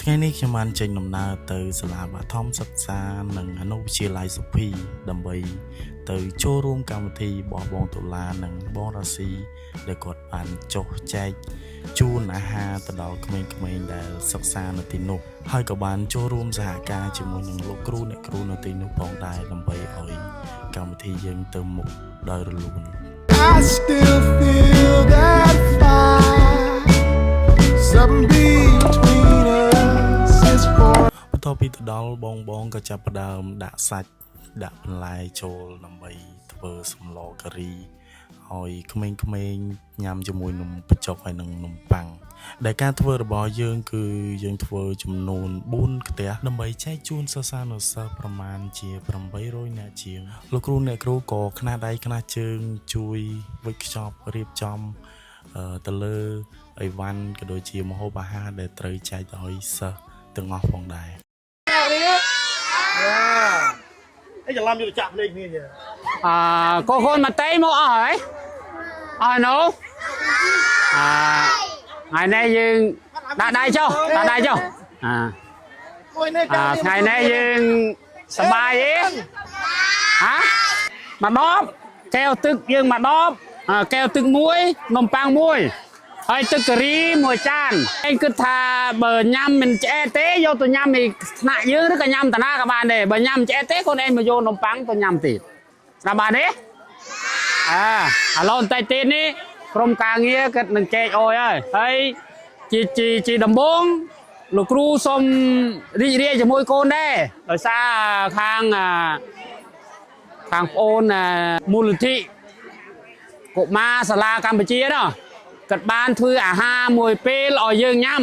ថ្ងៃនេះខ្ញុំបានចេញដំណើរទៅសាលាបឋមសិក្សានិងអនុវិទ្យាល័យសុភីដើម្បីទៅចូលរួមកម្មវិធីរបស់បងតុលានិងបងរាស៊ីដែលគាត់បានចុះចែកជូនអាហារទៅដល់ក្មេងៗដែលសិក្សានៅទីនោះហើយក៏បានចូលរួមសហការជាមួយនឹងលោកគ្រូអ្នកគ្រូនៅទីនោះផងដែរដើម្បីឲ្យកម្មវិធីយើងទៅមុខដោយរលូន I still feel that fire something between us is for បន្ទាប់ពីទៅដល់បងក៏ចាប់ផ្ដើមដាក់សាច់ដាក់បន្លែចូលដើម្បីធ្វើសម្លការីឲ្យក្មេងៗញ៉ាំជាមួយនំបញ្ចុកហើយនិងនំប៉័ងដែលការធ្វើរបស់យើងគឺយើងធ្វើចំនួន4ខ្ទះដើម្បីចែកជូនសិស្សានុសិស្សប្រមាណជា800នាក់ជាងលោកគ្រូអ្នកគ្រូក៏ខ្នះដៃខ្នះជើងជួយវិចខ្ចប់រៀបចំទៅលើអីវ៉ាន់ក៏ដូចជាម្ហូបអាហារដែលត្រូវចែកឲ្យសិស្សទាំងអស់ផងដែរអីច្រឡំយកចាក់ភ្លេងគ្នាទេកូនមកតេមកអស់ហើយអស់នោះថ្ងៃនេះយើងដាក់ដៃចុះថ្ងៃនេះយើងសប្បាយទេមកដបកែវទឹកយើងមកដបកែវទឹកមួយនំប៉័ងមួយហើយទឹកការីមួយចានឯងគិតថាបើញ៉ាំមិនឆ្អែតទេយកទៅញ៉ាំពីថ្នាក់យើងឬក៏ញ៉ាំតាណាក៏បានដែរបើញ៉ាំឆ្អែតទេខ្លួនឯងមកយកនំប៉័ងទៅញ៉ាំទៀតស្ដាប់បានទេឥឡូវបន្តិចទៀតនេះក្រុមការងារគិតនឹងចែកអុយហើយជាដំបងលោកគ្រូសូមរីករាយជាមួយកូនដែរដោយសារខាងប្អូនមូលនិធិកុមារសាលាកម្ពុជានោះគាត់បានធ្វើអាហារមួយពេលឲ្យយើងញ៉ាំ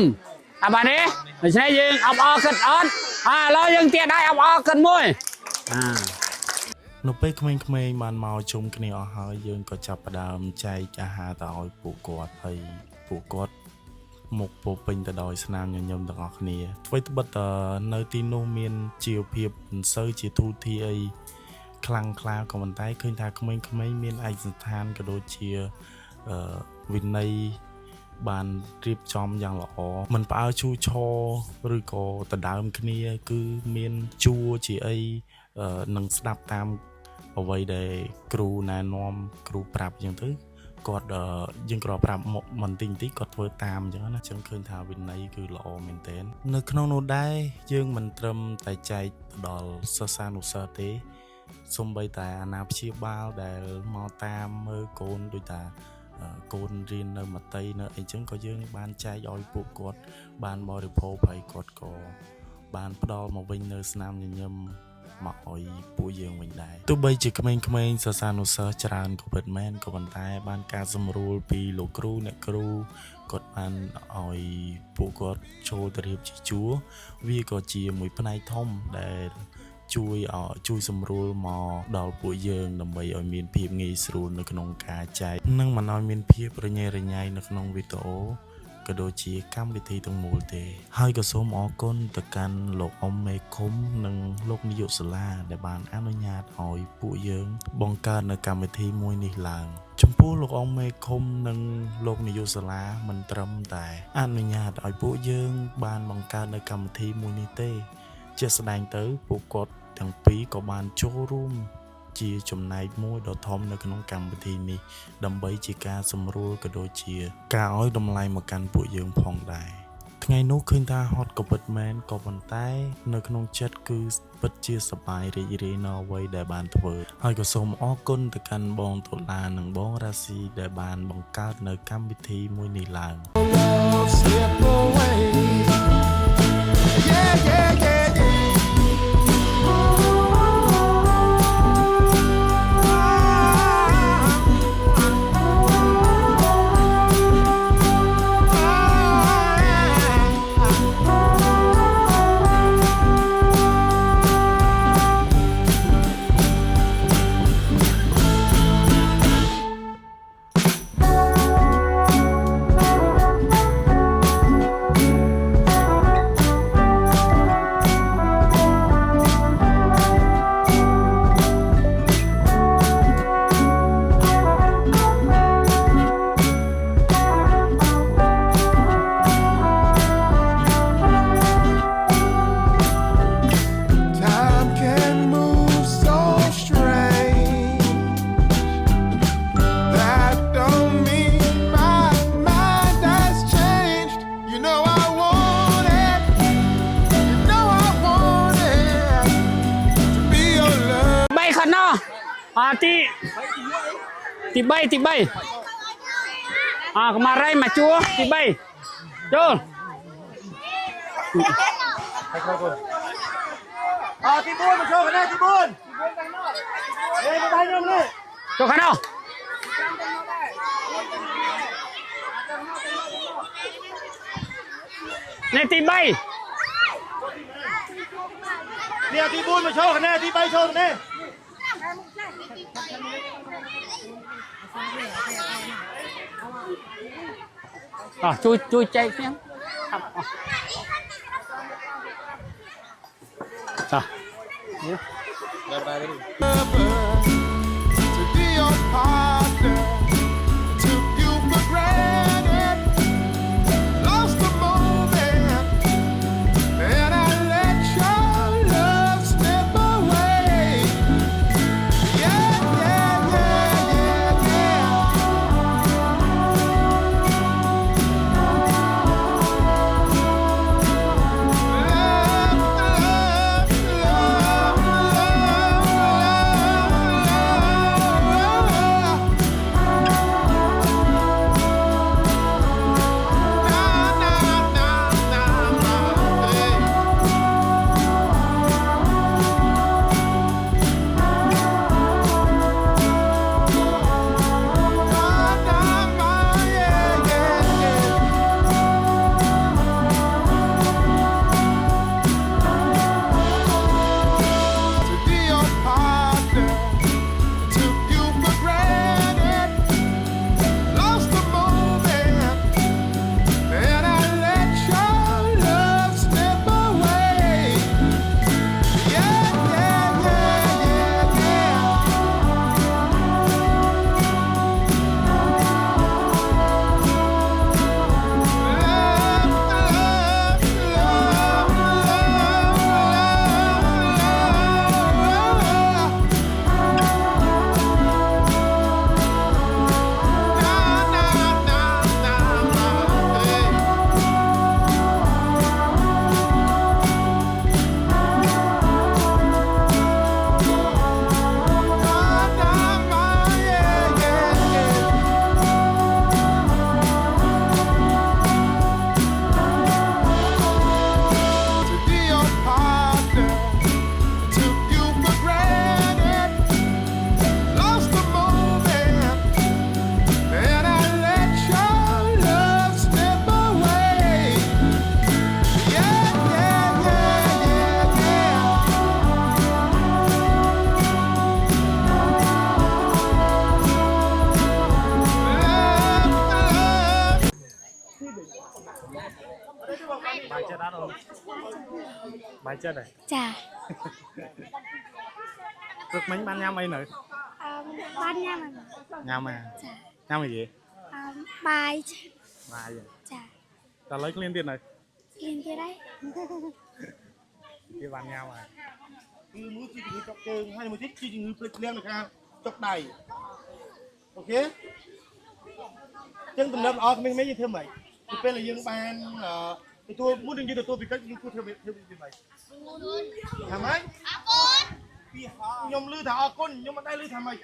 បានទេដូច្នេះយើងអបអរគាត់អត់ឥឡូវយើងទៀតដែរអបអរគាត់មួយនៅពេលក្មេងៗបានមកជុំគ្នាអស់ហើយយើងក៏ចាប់ផ្ដើមចែកអាហារទៅឲ្យពួកគាត់ហើយពួកគាត់មកពោពេញទៅដោយស្នាមញញឹមទាំងអស់គ្នាអ្វីត្បិតនៅទីនោះមានជីវភាពមិនសូវជាធូរធារអីខ្លាំងក្លាក៏ប៉ុន្តែឃើញថាក្មេងៗមានឯកសណ្ឋានក៏ដូចជាវិន័យបានរៀបចំយ៉ាងល្អមិនផ្អើលឈូឆរឬក៏ដដើមគ្នាគឺមានជួរជាអីនឹងស្ដាប់តាមអ្វីដែលគ្រូណែនាំគ្រូប្រាប់អញ្ចឹងទៅគាត់យើងគ្រាន់ប្រាប់មកមិនតិចគាត់ធ្វើតាមអញ្ចឹងណាចឹងឃើញថាវិន័យគឺល្អមែនទែននៅក្នុងនោះដែរយើងមិនត្រឹមតែចែកដល់សិស្សានុសិស្សទេសូម្បីតែអាណាព្យាបាលដែលមកតាមមើលកូនដូចថាកូនរៀននៅមត្តេយ្យនៅអីចឹងក៏យើងបានចែកឲ្យពួកគាត់បានបរិភោគហើយគាត់ក៏បានផ្ដល់មកវិញនៅស្នាមញញឹមមកឲ្យពួកយើងវិញដែរទោះបីជាក្មេងៗសិស្សានុសិស្សច្រើនក៏ពិតមែនក៏ប៉ុន្តែបានការសម្រួលពីលោកគ្រូអ្នកគ្រូគាត់បានឲ្យពួកគាត់ចូលទៅរៀបជាជួរវាក៏ជាមួយផ្នែកធំដែលជួយសម្រួលមកដល់ពួកយើងដើម្បីឲ្យមានភាពងាយស្រួលនៅក្នុងការចែកនិងមិនឲ្យមានភាពរញ៉េរញ៉ៃនៅក្នុងវីដេអូក៏ដូចជាកម្មវិធីទាំងមូលទេហើយក៏សូមអរគុណទៅកាន់លោកអ៊ំមេឃុំនិងលោកនាយកសាលាដែលបានអនុញ្ញាតឲ្យពួកយើងបង្កើតនៅកម្មវិធីមួយនេះឡើងចំពោះលោកអ៊ំមេឃុំនិងលោកនាយកសាលាមិនត្រឹមតែអនុញ្ញាតឲ្យពួកយើងបានបង្កើតនៅកម្មវិធីមួយនេះទេជាក់ស្ដែងទៅពួកគាត់ទាំងពីរក៏បានចូលរួមជាចំណែកមួយដ៏ធំនៅក្នុងកម្មវិធីនេះដើម្បីជាការសម្រួលក៏ដូចជាការឲ្យតម្លៃមកកាន់ពួកយើងផងដែរថ្ងៃនោះឃើញថាហត់ក៏ពិតមែនក៏ប៉ុន្តែនៅក្នុងចិត្តគឺពិតជាសប្បាយរីករាយនៅអ្វីដែលបានធ្វើហើយក៏សូមអរគុណទៅកាន់បងតុលានិងបងរាស៊ីដែលបានបង្កើតនៅកម្មវិធីមួយនេះឡើង ទី3 កម្មារៃមកជួទី3ចូល ទី4មកចូលកណ្ដាលទី4នេះមកដៃខ្ញុំនេះ ចូលខាងនោះ នេះទី3 នេះទី4មកចូលកណ្ដាលទី3ចូលកណ្ដាល ជួយចែកខ្ញុំចា to be your partner. Took you for granted, lost the moment, and I let your love slip away. Yeah, yeah, yeah, yeah, to be your partner. Took you for granted, lost the moment, and I let your love slip away. Yeah, yeah, yeah, yeah, To be your partner, took you for granted, lost the moment, and I let your love slip away. Yeah, yeah, yeah, yeah,បាយចិត្តអត់អូនបាយចិត្តហ៎ ចា ព្រឹកមិញបានញ៉ាំអីនៅ បានញ៉ាំ ញ៉ាំហ៎ ចា ញ៉ាំអីគេ បាយ បាយហ៎ ចា តែឥឡូវឃ្លានទៀតនៅ លៀនទៀតហើយ គេបានញ៉ាំហើយគឺមួយគឺជំងឺចុកជើងហើយមួយទៀតគឺជំងឺភ្លេចភ្លាំងនៅខាងចុកដៃអូខេចឹងទំនាក់ល្អក្មេងៗយើងធ្វើម៉េចពីពេលដែលយើងបានទទួលមុននឹងយើងទទួលពីកិច្ចយើងគួរធ្វើពីម៉េចថាម៉េចអរគុណពីខ្ញុំឮថាអរគុណខ្ញុំមិនដែរឮថាម៉េច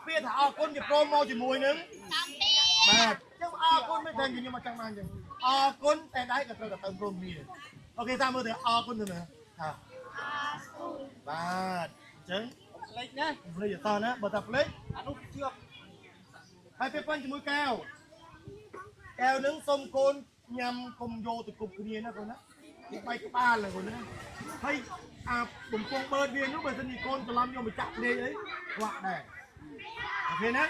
ពាក្យថាអរគុណវាព្រមមកជាមួយនឹងបាទចឹងអរគុណមិនថាខ្ញុំមកចង់បានចឹងអរគុណតែដៃក៏ត្រូវតែទៅព្រមគ្នាអូខេតាមមើលទៅអរគុណទៅណាបាទអញ្ចឹងផ្លេចណាផ្លេចអត់តណាបើតែផ្លេចអានោះជឿហើយពេលប៉ុនជាមួយកែវនឹងសុំកូនញ៉ាំកុំយកទៅគប់គ្នាណាកូនណាវាបែកក្បាលណាកូនណាហើយអាបំពង់បឺតវានោះបើសិនជាកូនច្រឡំយកមកចាក់ភ្នែកអីខ្វាក់ដែរអូខេណា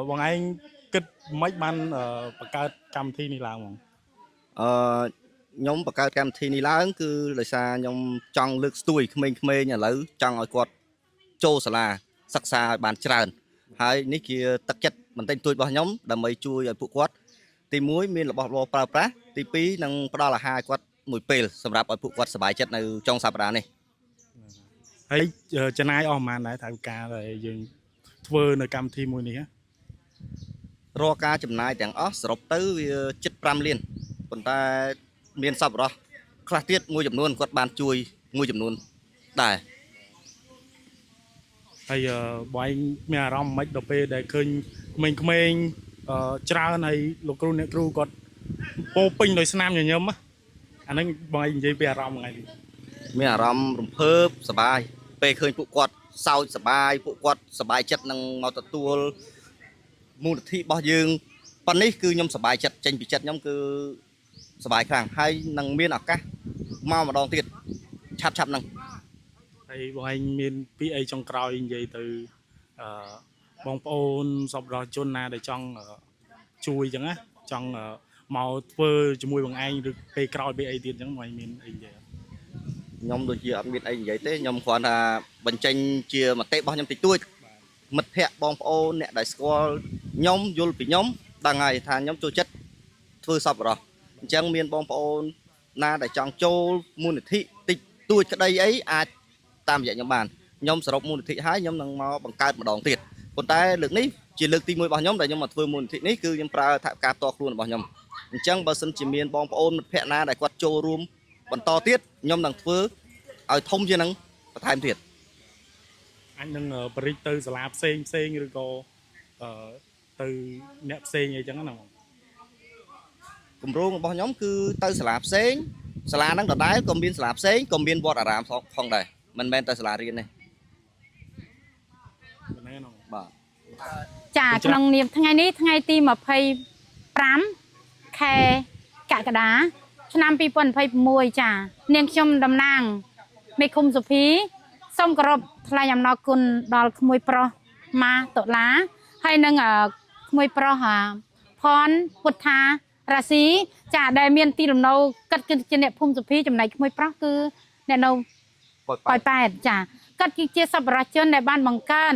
បងឯង គិតមិនបានបង្កើតកម្មវិធីនេះឡើងហ្មង ខ្ញុំបង្កើតកម្មវិធីនេះឡើងគឺដោយសារខ្ញុំចង់លើកស្ទួយក្មេងៗឥឡូវចង់ឲ្យគាត់ចូលសាលាសិក្សាឲ្យបានច្រើនហើយនេះជាទឹកចិត្តបន្តិចបន្តួចរបស់ខ្ញុំដើម្បីជួយឲ្យពួកគាត់ទី1មានរបស់របរប្រើប្រាស់ទី2នឹងផ្ដល់អាហារឲ្យគាត់មួយពេលសម្រាប់ឲ្យពួកគាត់សប្បាយចិត្តនៅចុងសប្តាហ៍នេះ ហើយចំណាយអស់ប្រហែលដែរថវិកាដែលយើងធ្វើនៅកម្មវិធីមួយនេះ រាល់ការចំណាយទាំងអស់សរុបទៅវាជិត5លានប៉ុន្តែមានសប្បុរសខ្លះទៀតមួយចំនួនគាត់បានជួយមួយចំនួនដែរ ហើយបងឯងមានអារម្មណ៍មិនដល់ពេលដែលឃើញក្មេងៗច្រើនហើយលោកគ្រូអ្នកគ្រូគាត់ពោពេញដោយស្នាមញញឹមអាហ្នឹងបងឯងនិយាយពីអារម្មណ៍ថ្ងៃនេះ មានអារម្មណ៍រំភើបសប្បាយពេលឃើញពួកគាត់សើចសប្បាយពួកគាត់សប្បាយចិត្តនឹងមកទទួលមូលនិធិរបស់យើងប៉ុណ្នេះគឺខ្ញុំសប្បាយចិត្តចេញពីចិត្តខ្ញុំគឺសប្បាយខ្លាំងហើយនឹងមានឱកាសមកម្ដងទៀតឆាប់ហ្នឹង ហើយបងឯងមានពីអីចុងក្រោយនិយាយទៅបងប្អូនសប្បុរសជនណាដែលចង់ជួយអញ្ចឹងណាចង់មកធ្វើជាមួយបងឯងឬពេលក្រោយពេលអីទៀតអញ្ចឹងបងឯងមានអីនិយាយ ខ្ញុំដូចជាអត់មានអីនិយាយទេខ្ញុំគ្រាន់តែបញ្ចេញជាមតិរបស់ខ្ញុំតិចតួចមិត្តភ័ក្តិបងប្អូនអ្នកដែលស្គាល់ខ្ញុំយល់ពីខ្ញុំដឹងហើយថាខ្ញុំចូលចិត្តធ្វើសប្បុរសអញ្ចឹងមានបងប្អូនណាដែលចង់ចូលមូលនិធិតិចតួចក្តីអីអាចតាមរយៈខ្ញុំបានខ្ញុំសរុបមូលនិធិហើយខ្ញុំនឹងមកបង្កើតម្ដងទៀតប៉ុន្តែលើកនេះជាលើកទី1របស់ខ្ញុំដែលខ្ញុំមកធ្វើមូលនិធិនេះគឺខ្ញុំប្រើថវិកាផ្ទាល់ខ្លួនរបស់ខ្ញុំអញ្ចឹងបើសិនជាមានបងប្អូនមិត្តភ័ក្តិណាដែលគាត់ចូលរួមបន្តទៀតខ្ញុំនឹងធ្វើឲ្យធំជាងនឹងបន្ថែមទៀត អញនឹងបរិទ្ធទៅសាលាផ្សេងឬក៏ទៅអ្នកផ្សេងអីចឹងណាបង គម្រោងរបស់ខ្ញុំគឺទៅសាលាផ្សេងសាលាហ្នឹងដដែលក៏មានសាលាផ្សេងក៏មានវត្តអារាមផងដែរមិនមែនតែសាលារៀនទេ ហ្នឹងណាបង បាទ ចាក្នុងនាមថ្ងៃនេះថ្ងៃទី25ខែកក្កដាឆ្នាំ2026ចានាងខ្ញុំតំណាងមេឃុំសុភីសូមគោរពថ្លែងអំណរគុណដល់ក្មួយប្រុសម៉ាតុលាហើយនឹងក្មួយប្រុសផនពុទ្ធារាស៊ីចាដែលមានទីលំនៅកាត់គឺជាអ្នកភូមិសុភីចំណែកក្មួយប្រុសគឺអ្នកនៅប៉ោយប៉ែតចាកាត់គឺជាសប្បុរសជនដែលបានបង្កើត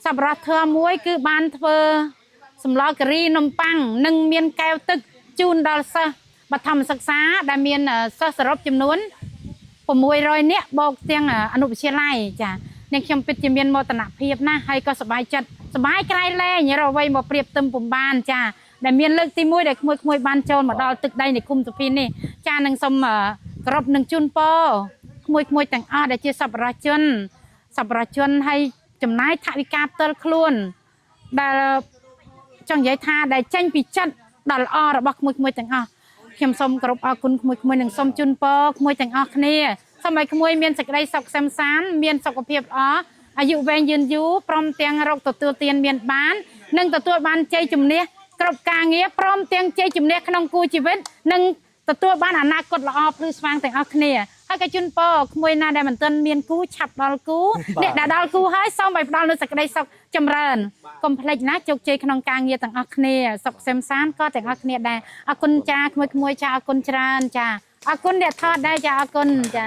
សប្បុរសធម៌មួយគឺបានធ្វើសម្លការីនំប៉័ងនិងមានកែវទឹកជូនដល់សិស្សបឋមសិក្សាដែលមានសិស្សសរុបចំនួន600នាក់បូកទាំងអនុវិទ្យាល័យចានាងខ្ញុំពិតជាមានមោទនភាពណាស់ហើយក៏សប្បាយចិត្តសប្បាយក្រៃលែងរកអ្វីមកប្រៀបផ្ទឹមពុំបានចាដែលមានលើកទី1ដែលក្មួយបានចូលមកដល់ទឹកដីនៃគុំសុភីនេះចានឹងសូមគោរពនឹងជូនពរក្មួយទាំងអស់ដែលជាសប្បុរសជនហើយចំណាយថវិកាផ្ទាល់ខ្លួនដែលចង់និយាយថាដែលចេញពីចិត្តដ៏ល្អរបស់ក្មួយទាំងអស់ខ្ញុំសូមគោរពអរគុណក្មួយនិងសូមជូនពរក្មួយទាំងអស់គ្នាសូមឲ្យក្មួយមានសេចក្តីសុខសំសាន្តមានសុខភាពល្អអាយុវែងយឺនយូរព្រមទាំងរកទទួលទានមានបាននិងទទួលបានជ័យជំនះគ្រប់ការងារព្រមទាំងជ័យជំនះក្នុងគូជីវិតនិងទទួលបានអនាគតល្អភ្លឺស្វាងទាំងអស់គ្នាហើយក៏ជូនពរក្មួយណាដែលមិនទាន់មានគូឆាប់ដល់គូអ្នកដែលដល់គូហើយសូមឲ្យផ្ដល់នូវសេចក្តីសុខចម្រើនកុំភ្លេចណាជោគជ័យក្នុងការងារទាំងអស់គ្នាសុខសំសាន្តក៏ទាំងអស់គ្នាដែរអរគុណចាក្មួយចាអរគុណច្រើនចាអរគុណអ្នកថតដែរចាអរគុណចា